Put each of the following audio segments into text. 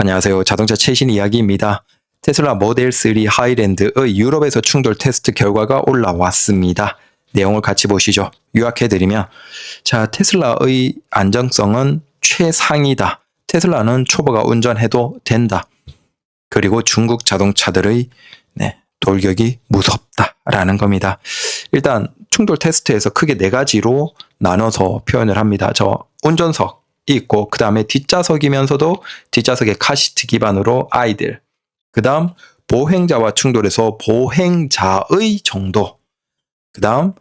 안녕하세요. 자동차 최신 이야기입니다. 테슬라 모델 3 하이랜드의 유럽에서 충돌 테스트 결과가 올라왔습니다. 내용을 같이 보시죠. 요약해드리면, 자, 테슬라의 안정성은 최상이다. 테슬라는 초보가 운전해도 된다. 그리고 중국 자동차들의 돌격이 무섭다라는 겁니다. 일단 충돌 테스트에서 크게 4가지로 나눠서 표현을 합니다. 저 운전석 있고, 그 다음에 뒷좌석이면서도 뒷좌석에 카시트 기반으로 아이들, 그 다음 보행자와 충돌해서 보행자의 정도, 그 다음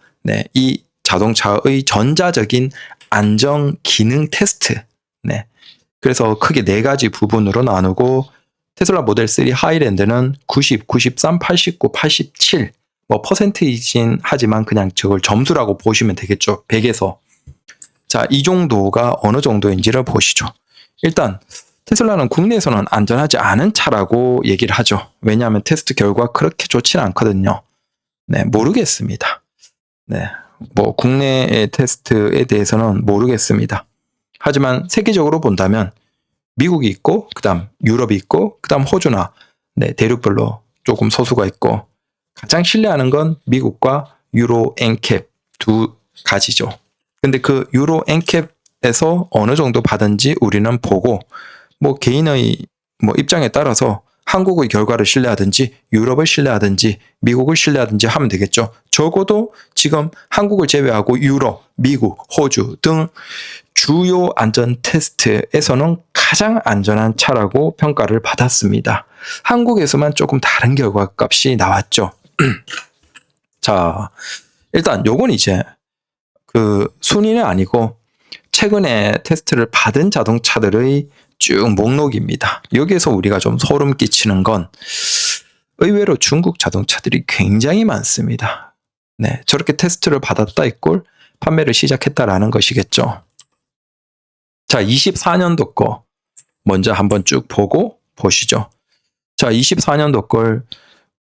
이 자동차의 전자적인 안정 기능 테스트. 그래서 크게 4가지 부분으로 나누고, 테슬라 모델 3 하이랜드는 90, 93, 89, 87 퍼센테이진 하지만 그냥 저걸 점수라고 보시면 되겠죠. 100에서. 자, 이 정도가 어느 정도인지를 보시죠. 일단 테슬라는 국내에서는 안전하지 않은 차라고 얘기를 하죠. 왜냐하면 테스트 결과 그렇게 좋지는 않거든요. 모르겠습니다. 국내의 테스트에 대해서는 모르겠습니다. 하지만 세계적으로 본다면 미국이 있고, 그 다음 유럽이 있고, 그 다음 호주나 대륙별로 조금 소수가 있고, 가장 신뢰하는 건 미국과 유로 엔캡 2가지죠. 근데 그 유로 엔캡에서 어느 정도 받은지 우리는 보고, 개인의 입장에 따라서 한국의 결과를 신뢰하든지 유럽을 신뢰하든지 미국을 신뢰하든지 하면 되겠죠. 적어도 지금 한국을 제외하고 유럽, 미국, 호주 등 주요 안전 테스트에서는 가장 안전한 차라고 평가를 받았습니다. 한국에서만 조금 다른 결과값이 나왔죠. 자, 일단 요건 이제 그 순위는 아니고 최근에 테스트를 받은 자동차들의 쭉 목록입니다. 여기에서 우리가 좀 소름 끼치는 건 의외로 중국 자동차들이 굉장히 많습니다. 저렇게 테스트를 받았다 이꼴 판매를 시작했다라는 것이겠죠. 자, 24년도 거 먼저 한번 쭉 보고 보시죠. 자, 24년도 걸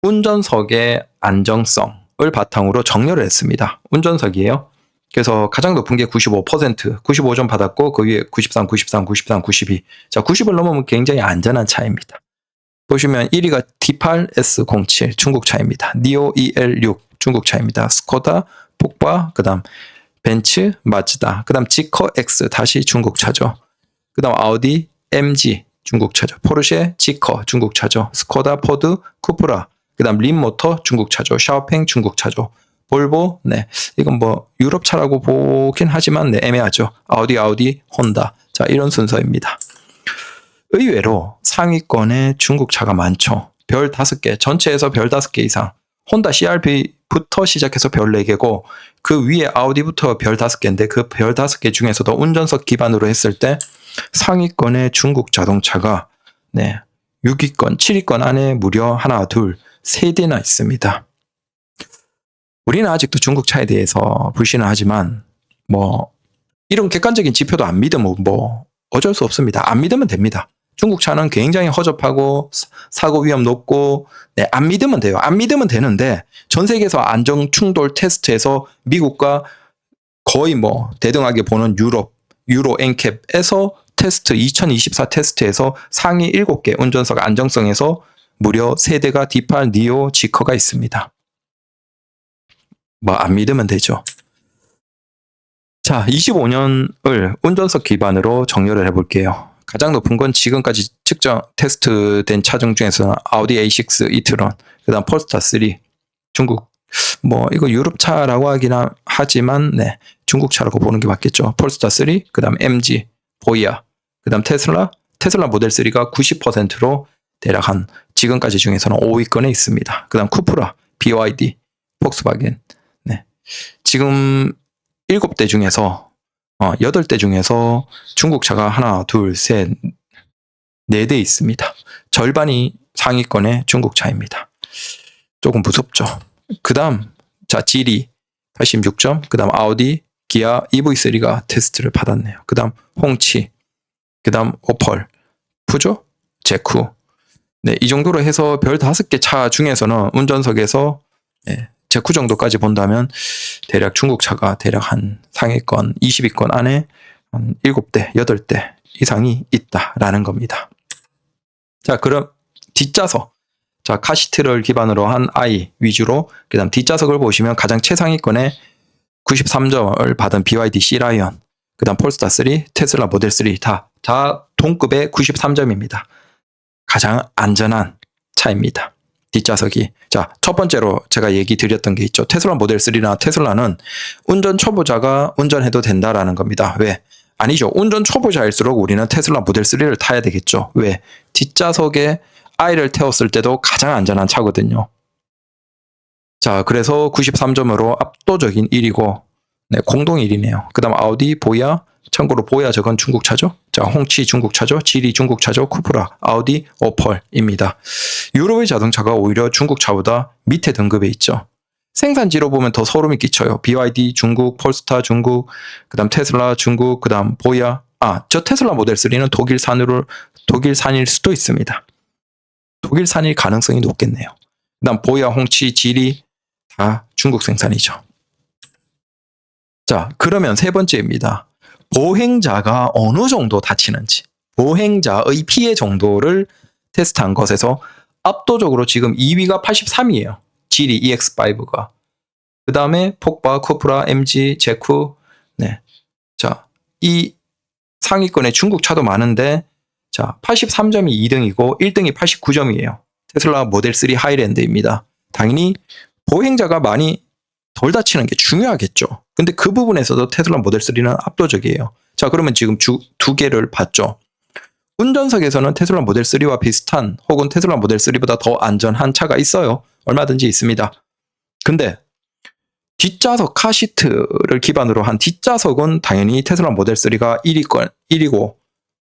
운전석의 안정성을 바탕으로 정렬을 했습니다. 운전석이에요. 그래서 가장 높은 게 95%, 95점 받았고 그 위에 93, 93, 93, 92. 자, 90을 넘으면 굉장히 안전한 차입니다. 보시면 1위가 D8S07 중국 차입니다. 니오 EL6 중국 차입니다. 스코다, 폭바, 그 다음 벤츠, 마즈다, 그 다음 지커 X 다시 중국 차죠. 그 다음 아우디, MG 중국 차죠. 포르쉐, 지커 중국 차죠. 스코다, 포드, 쿠프라, 그 다음 림모터 중국 차죠. 샤오팽 중국 차죠. 볼보, 이건 유럽 차라고 보긴 하지만 애매하죠. 아우디, 혼다. 자, 이런 순서입니다. 의외로 상위권에 중국 차가 많죠. 별 5개, 전체에서 별 5개 이상. 혼다 CR-V부터 시작해서 별 4개고 그 위에 아우디부터 별 5개인데 그 별 5개 중에서도 운전석 기반으로 했을 때 상위권의 중국 자동차가 6위권, 7위권 안에 무려 하나, 둘, 3대나 있습니다. 우리는 아직도 중국 차에 대해서 불신을 하지만 이런 객관적인 지표도 안 믿으면 어쩔 수 없습니다. 안 믿으면 됩니다. 중국 차는 굉장히 허접하고 사고 위험 높고 안 믿으면 돼요. 안 믿으면 되는데 전 세계에서 안정 충돌 테스트에서 미국과 거의 대등하게 보는 유로 엔캡에서 테스트 2024 테스트에서 상위 7개 운전석 안정성에서 무려 3대가 D8, 니오, 지커가 있습니다. 안 믿으면 되죠. 자, 25년을 운전석 기반으로 정렬을 해볼게요. 가장 높은 건 지금까지 측정 테스트된 차종 중에서는 아우디 A6 이트론, 그 다음 폴스타 3 중국 이거 유럽 차라고 하긴 하지만 중국 차라고 보는 게 맞겠죠. 폴스타 3, 그 다음 MG, 보이아, 그 다음 테슬라 모델 3가 90%로 대략 지금까지 중에서는 5위권에 있습니다. 그 다음 쿠프라, BYD, 폭스바겐. 지금 7대 중에서 8대 중에서 중국 차가 하나, 둘, 셋, 4대 있습니다. 절반이 상위권의 중국 차입니다. 조금 무섭죠. 그 다음 지리 86점, 그 다음 아우디, 기아 EV3가 테스트를 받았네요. 그 다음 홍치, 그 다음 오펄, 푸조, 제쿠. 이 정도로 해서 별 5개 차 중에서는 운전석에서 제쿠 정도까지 본다면 대략 중국 차가 대략 한 상위권 20위권 안에 한 7대, 8대 이상이 있다라는 겁니다. 자, 그럼 뒷좌석. 자, 카시트를 기반으로 한 i 위주로, 그 다음 뒷좌석을 보시면 가장 최상위권에 93점을 받은 BYD C-라이언, 그 다음 폴스타 3, 테슬라 모델 3 다 동급의 93점입니다. 가장 안전한 차입니다. 뒷좌석이. 자, 첫 번째로 제가 얘기 드렸던 게 있죠. 테슬라 모델 3나 테슬라는 운전 초보자가 운전해도 된다라는 겁니다. 왜? 아니죠. 운전 초보자일수록 우리는 테슬라 모델 3를 타야 되겠죠. 왜? 뒷좌석에 i를 태웠을 때도 가장 안전한 차거든요. 자, 그래서 93점으로 압도적인 1위고, 네, 공동 1위네요. 그 다음 아우디, 보야, 참고로 보야 저건 중국 차죠. 자, 홍치 중국 차죠. 지리 중국 차죠. 쿠프라, 아우디, 오펄입니다. 유럽의 자동차가 오히려 중국 차보다 밑에 등급에 있죠. 생산지로 보면 더 소름이 끼쳐요. BYD 중국, 폴스타 중국, 그 다음 테슬라 중국, 그 다음 보야. 저 테슬라 모델 3는 독일산일 수도 있습니다. 독일산일 가능성이 높겠네요. 그 다음 보야, 홍치, 지리 다 중국 생산이죠. 자, 그러면 세 번째입니다. 보행자가 어느 정도 다치는지, 보행자의 피해 정도를 테스트한 것에서 압도적으로 지금 2위가 83이에요. 지리 EX5가. 그 다음에 폭바, 쿠프라, MG, 제쿠. 네. 자, 이 상위권에 중국 차도 많은데, 자, 83점이 2등이고 1등이 89점이에요. 테슬라 모델 3 하이랜드입니다. 당연히 보행자가 많이 덜 다치는 게 중요하겠죠. 근데 그 부분에서도 테슬라 모델 3는 압도적이에요. 자, 그러면 지금 두 개를 봤죠. 운전석에서는 테슬라 모델 3와 비슷한 혹은 테슬라 모델 3보다 더 안전한 차가 있어요. 얼마든지 있습니다. 근데 뒷좌석 카시트를 기반으로 한 뒷좌석은 당연히 테슬라 모델 3가 1위고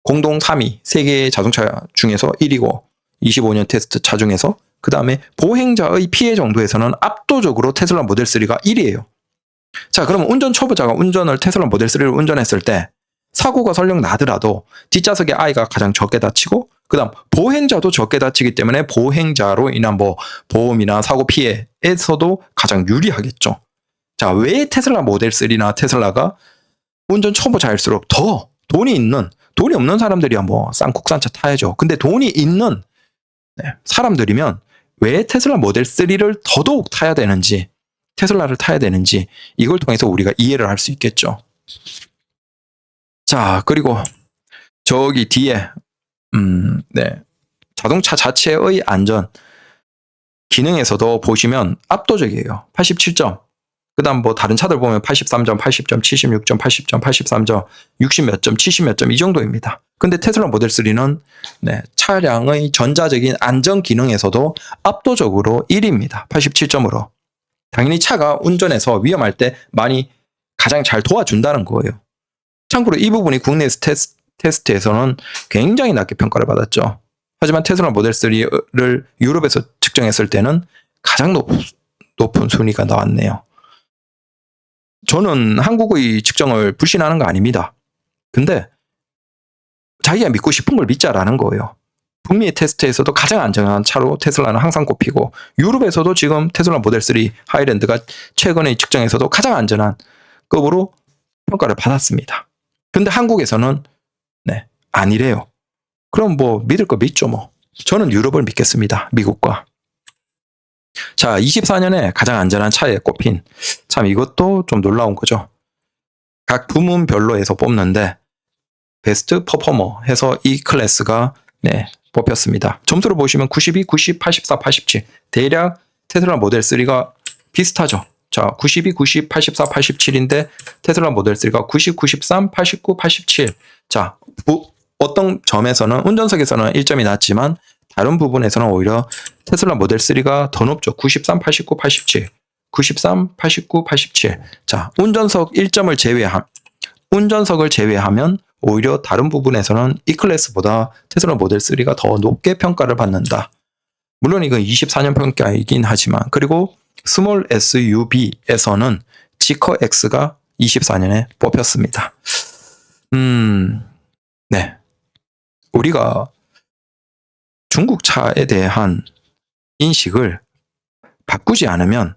공동 3위, 세계 자동차 중에서 1위고 25년 테스트 차 중에서, 그 다음에 보행자의 피해 정도에서는 압도적으로 테슬라 모델 3가 1위예요. 자, 그러면 운전 초보자가 테슬라 모델 3를 운전했을 때 사고가 설령 나더라도 뒷좌석에 i가 가장 적게 다치고, 그 다음 보행자도 적게 다치기 때문에 보행자로 인한 보험이나 사고 피해에서도 가장 유리하겠죠. 자, 왜 테슬라 모델 3나 테슬라가 운전 초보자일수록 더 돈이 없는 사람들이야 싼 국산차 타야죠. 근데 돈이 있는 사람들이면 왜 테슬라 모델 3를 더더욱 타야 되는지, 테슬라를 타야 되는지, 이걸 통해서 우리가 이해를 할 수 있겠죠. 자, 그리고 저기 뒤에 자동차 자체의 안전 기능에서도 보시면 압도적이에요. 87점. 그 다음 다른 차들 보면 83점, 80점, 76점, 80점, 83점, 60 몇 점, 70 몇 점 이 정도입니다. 근데 테슬라 모델 3는 차량의 전자적인 안전 기능에서도 압도적으로 1위입니다. 87점으로. 당연히 차가 운전해서 위험할 때 많이 가장 잘 도와준다는 거예요. 참고로 이 부분이 국내 테스트에서는 굉장히 낮게 평가를 받았죠. 하지만 테슬라 모델 3를 유럽에서 측정했을 때는 가장 높은 순위가 나왔네요. 저는 한국의 측정을 불신하는 거 아닙니다. 근데 자기가 믿고 싶은 걸 믿자라는 거예요. 북미 테스트에서도 가장 안전한 차로 테슬라는 항상 꼽히고, 유럽에서도 지금 테슬라 모델 3 하이랜드가 최근의 측정에서도 가장 안전한 급으로 평가를 받았습니다. 근데 한국에서는 아니래요. 그럼 믿을 거 믿죠. 저는 유럽을 믿겠습니다. 미국과. 자, 24년에 가장 안전한 차에 꼽힌, 참 이것도 좀 놀라운 거죠. 각 부문별로 해서 뽑는데 베스트 퍼포머 해서 이 클래스가 뽑혔습니다. 점수를 보시면 92, 90, 84, 87. 대략 테슬라 모델 3가 비슷하죠. 자, 92, 90, 84, 87인데 테슬라 모델 3가 90, 93, 89, 87. 자, 어떤 점에서는 운전석에서는 1점이 낮지만 다른 부분에서는 오히려 테슬라 모델 3가 더 높죠. 93, 89, 87. 93, 89, 87. 자, 운전석을 제외하면 오히려 다른 부분에서는 이 클래스보다 테슬라 모델 3가 더 높게 평가를 받는다. 물론 이건 24년 평가이긴 하지만, 그리고 스몰 SUV에서는 지커 X가 24년에 뽑혔습니다. 우리가 중국 차에 대한 인식을 바꾸지 않으면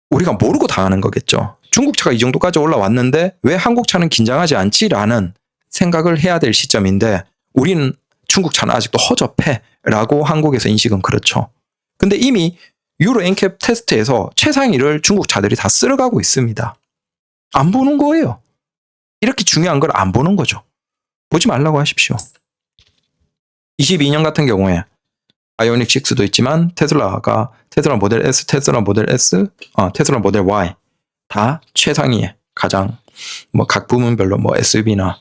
우리가 모르고 당하는 거겠죠. 중국 차가 이 정도까지 올라왔는데 왜 한국 차는 긴장하지 않지라는 생각을 해야 될 시점인데, 우리는 중국 차는 아직도 허접해라고 한국에서 인식은 그렇죠. 근데 이미 유로 NCAP 테스트에서 최상위를 중국 차들이 다 쓸어가고 있습니다. 안 보는 거예요. 이렇게 중요한 걸 안 보는 거죠. 보지 말라고 하십시오. 22년 같은 경우에 아이오닉 6도 있지만 테슬라 모델 S, 테슬라 모델 Y 다 최상위에 가장 뭐 각 부문별로 뭐 SUV나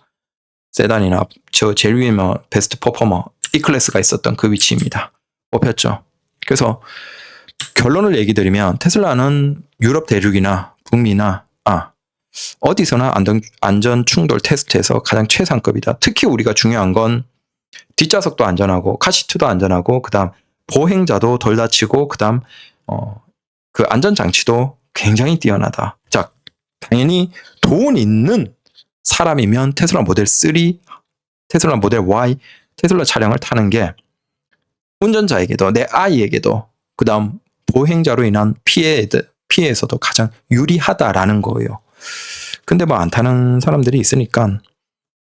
세단이나 저 제일 위에 뭐 베스트 퍼포머 E 클래스가 있었던 그 위치입니다. 뽑혔죠. 그래서 결론을 얘기 드리면 테슬라는 유럽 대륙이나 북미나 어디서나 안전 충돌 테스트에서 가장 최상급이다. 특히 우리가 중요한 건 뒷좌석도 안전하고 카시트도 안전하고 그다음 보행자도 덜 다치고 그다음 그 안전 장치도 굉장히 뛰어나다. 자, 당연히 돈 있는 사람이면 테슬라 모델 3, 테슬라 모델 Y, 테슬라 차량을 타는 게 운전자에게도 내 아이에게도 그다음 보행자로 인한 피해에서도 가장 유리하다라는 거예요. 근데 뭐 안 타는 사람들이 있으니까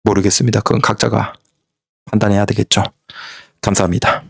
모르겠습니다. 그건 각자가 판단해야 되겠죠. 감사합니다.